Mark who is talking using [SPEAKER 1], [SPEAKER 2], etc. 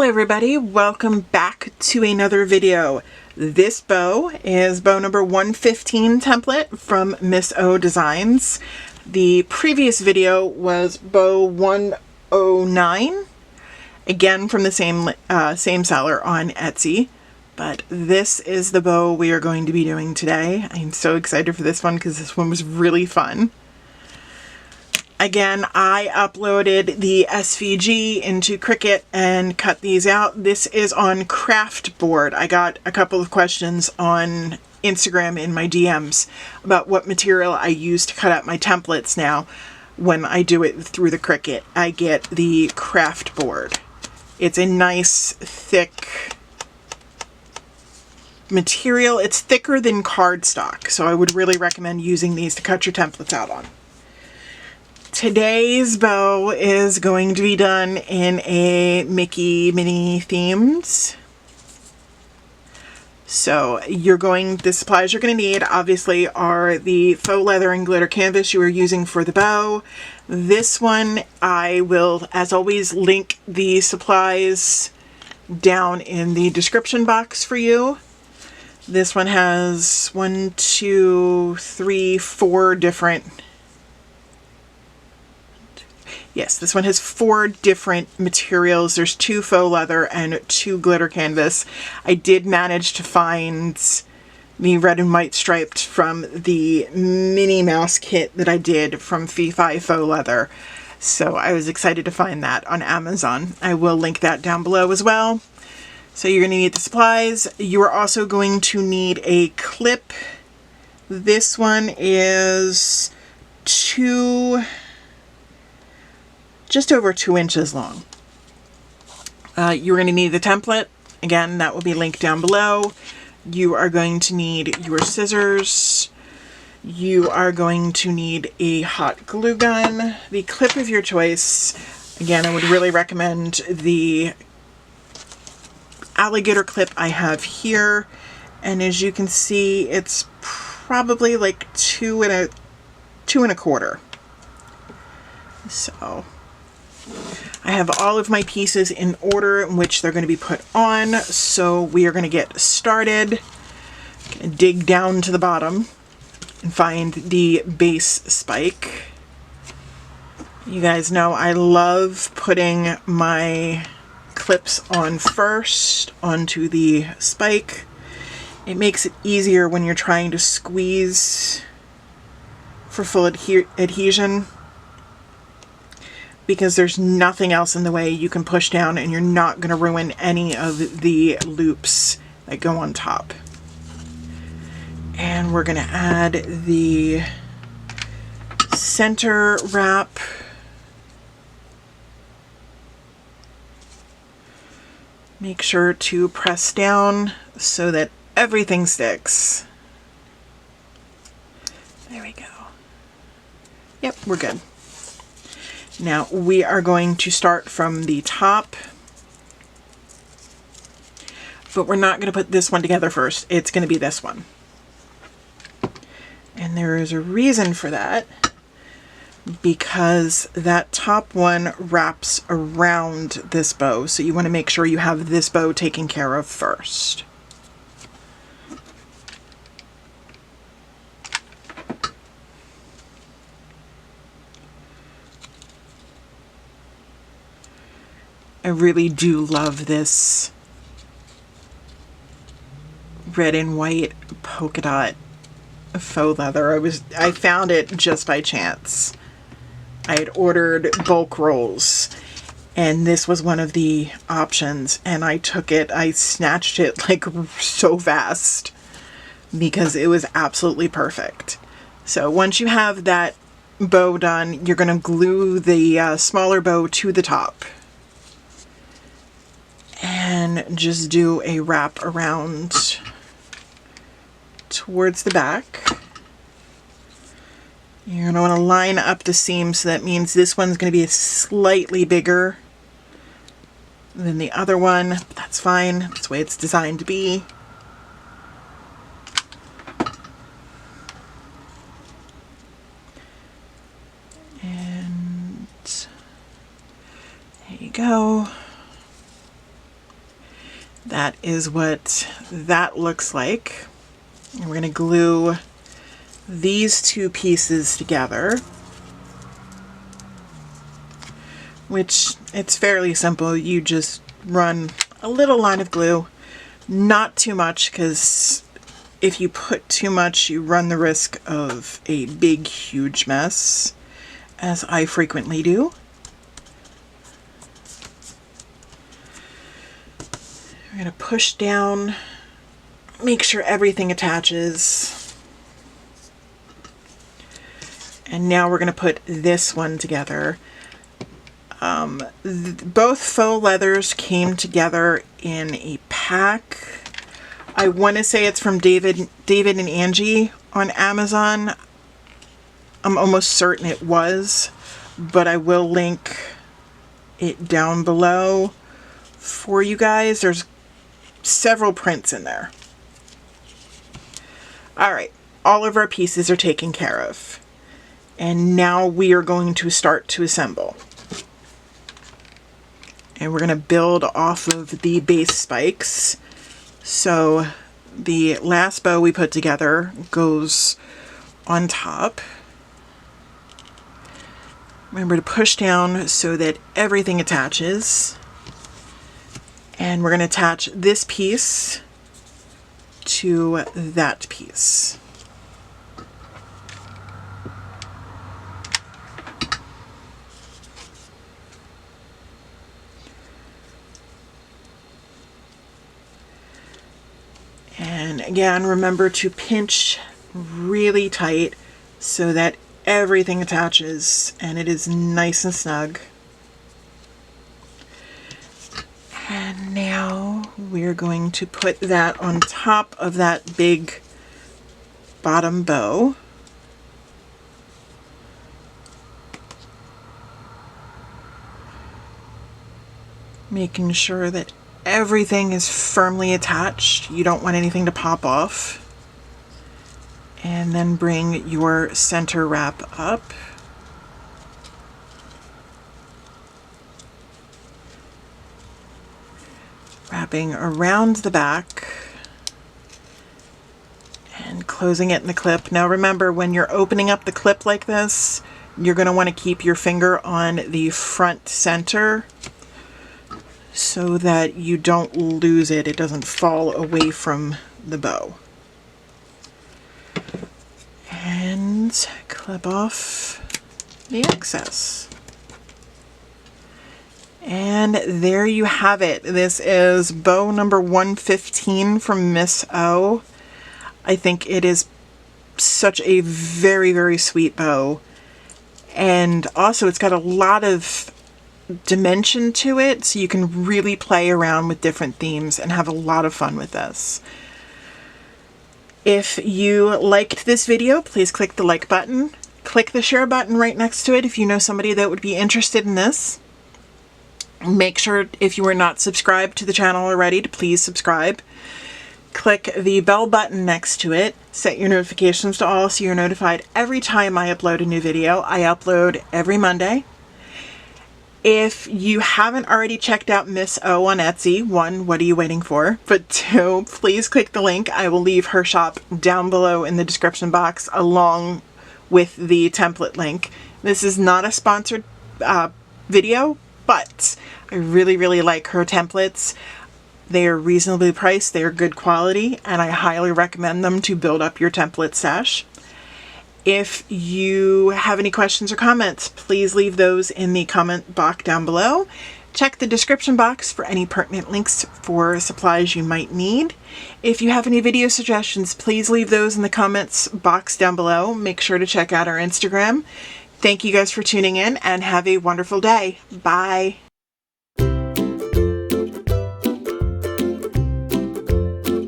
[SPEAKER 1] everybody, welcome back to another video. This bow is bow number 115 template from Miss O Designs. The previous video was bow 109, again from the same seller on Etsy. But this is the bow we are going to be doing today. I'm so excited for this one because this one was really fun. Again, I uploaded the SVG into Cricut and cut these out. This is on craft board. I got a couple of questions on Instagram in my DMs about what material I use to cut out my templates now. When I do it through the Cricut, I get the craft board. It's a nice, thick material. It's thicker than cardstock, so I would really recommend using these to cut your templates out on. Today's bow is going to be done in a Mickey Minnie themes. So the supplies you're going to need obviously are the faux leather and glitter canvas you are using for the bow. This one I will, as always, link the supplies down in the description box for you. This one has 4 different. Yes, this one has 4 different materials. There's 2 faux leather and 2 glitter canvas. I did manage to find the red and white striped from the Minnie Mouse kit that I did from Fee-Fi Faux Leather. So I was excited to find that on Amazon. I will link that down below as well. So you're going to need the supplies. You are also going to need a clip. This one is just over 2 inches long. You're going to need the template. Again, that will be linked down below. You are going to need your scissors. You are going to need a hot glue gun. The clip of your choice. Again, I would really recommend the alligator clip I have here. And as you can see, it's probably like 2 1/4. So I have all of my pieces in order in which they're going to be put on, so we are going to get started. Dig down to the bottom and find the base spike. You guys know I love putting my clips on first onto the spike. It makes it easier when you're trying to squeeze for full adhesion, because there's nothing else in the way you can push down and you're not going to ruin any of the loops that go on top. And we're going to add the center wrap. Make sure to press down so that everything sticks. There we go. Yep, we're good. Now we are going to start from the top, but we're not going to put this one together first. It's going to be this one. And there is a reason for that, because that top one wraps around this bow. So you want to make sure you have this bow taken care of first. I really do love this red and white polka dot faux leather. I found it just by chance. I had ordered bulk rolls and this was one of the options, and I took it. I snatched it like so fast because it was absolutely perfect. So once you have that bow done, you're going to glue the smaller bow to the top. And just do a wrap around towards the back. You're going to want to line up the seam, so that means this one's going to be slightly bigger than the other one. But that's fine. That's the way it's designed to be. And there you go. That is what that looks like. And we're going to glue these two pieces together, which it's fairly simple. You just run a little line of glue, not too much, because if you put too much, you run the risk of a big, huge mess, as I frequently do. We're going to push down, make sure everything attaches. And now we're going to put this one together. Both faux leathers came together in a pack. I want to say it's from David and Angie on Amazon. I'm almost certain it was, but I will link it down below for you guys. There's several prints in there. All right, all of our pieces are taken care of. And now we are going to start to assemble. And we're going to build off of the base spikes. So the last bow we put together goes on top. Remember to push down so that everything attaches. And we're going to attach this piece to that piece. And again, remember to pinch really tight so that everything attaches and it is nice and snug. And now we're going to put that on top of that big bottom bow. Making sure that everything is firmly attached. You don't want anything to pop off. And then bring your center wrap up. Wrapping around the back and closing it in the clip. Now remember, when you're opening up the clip like this, you're going to want to keep your finger on the front center so that you don't lose it. It doesn't fall away from the bow. And clip off the excess. And there you have it. This is bow number 115 from Miss O. I think it is such a very, very sweet bow. And also it's got a lot of dimension to it, so you can really play around with different themes and have a lot of fun with this. If you liked this video, please click the like button. Click the share button right next to it if you know somebody that would be interested in this. Make sure, if you are not subscribed to the channel already, to please subscribe. Click the bell button next to it. Set your notifications to all so you're notified every time I upload a new video. I upload every Monday. If you haven't already checked out Miss O on Etsy, 1, what are you waiting for? But 2, please click the link. I will leave her shop down below in the description box along with the template link. This is not a sponsored video, but I really, really like her templates. They are reasonably priced, they are good quality, and I highly recommend them to build up your template stash. If you have any questions or comments, please leave those in the comment box down below. Check the description box for any pertinent links for supplies you might need. If you have any video suggestions, please leave those in the comments box down below. Make sure to check out our Instagram. Thank you guys for tuning in and have a wonderful day. Bye.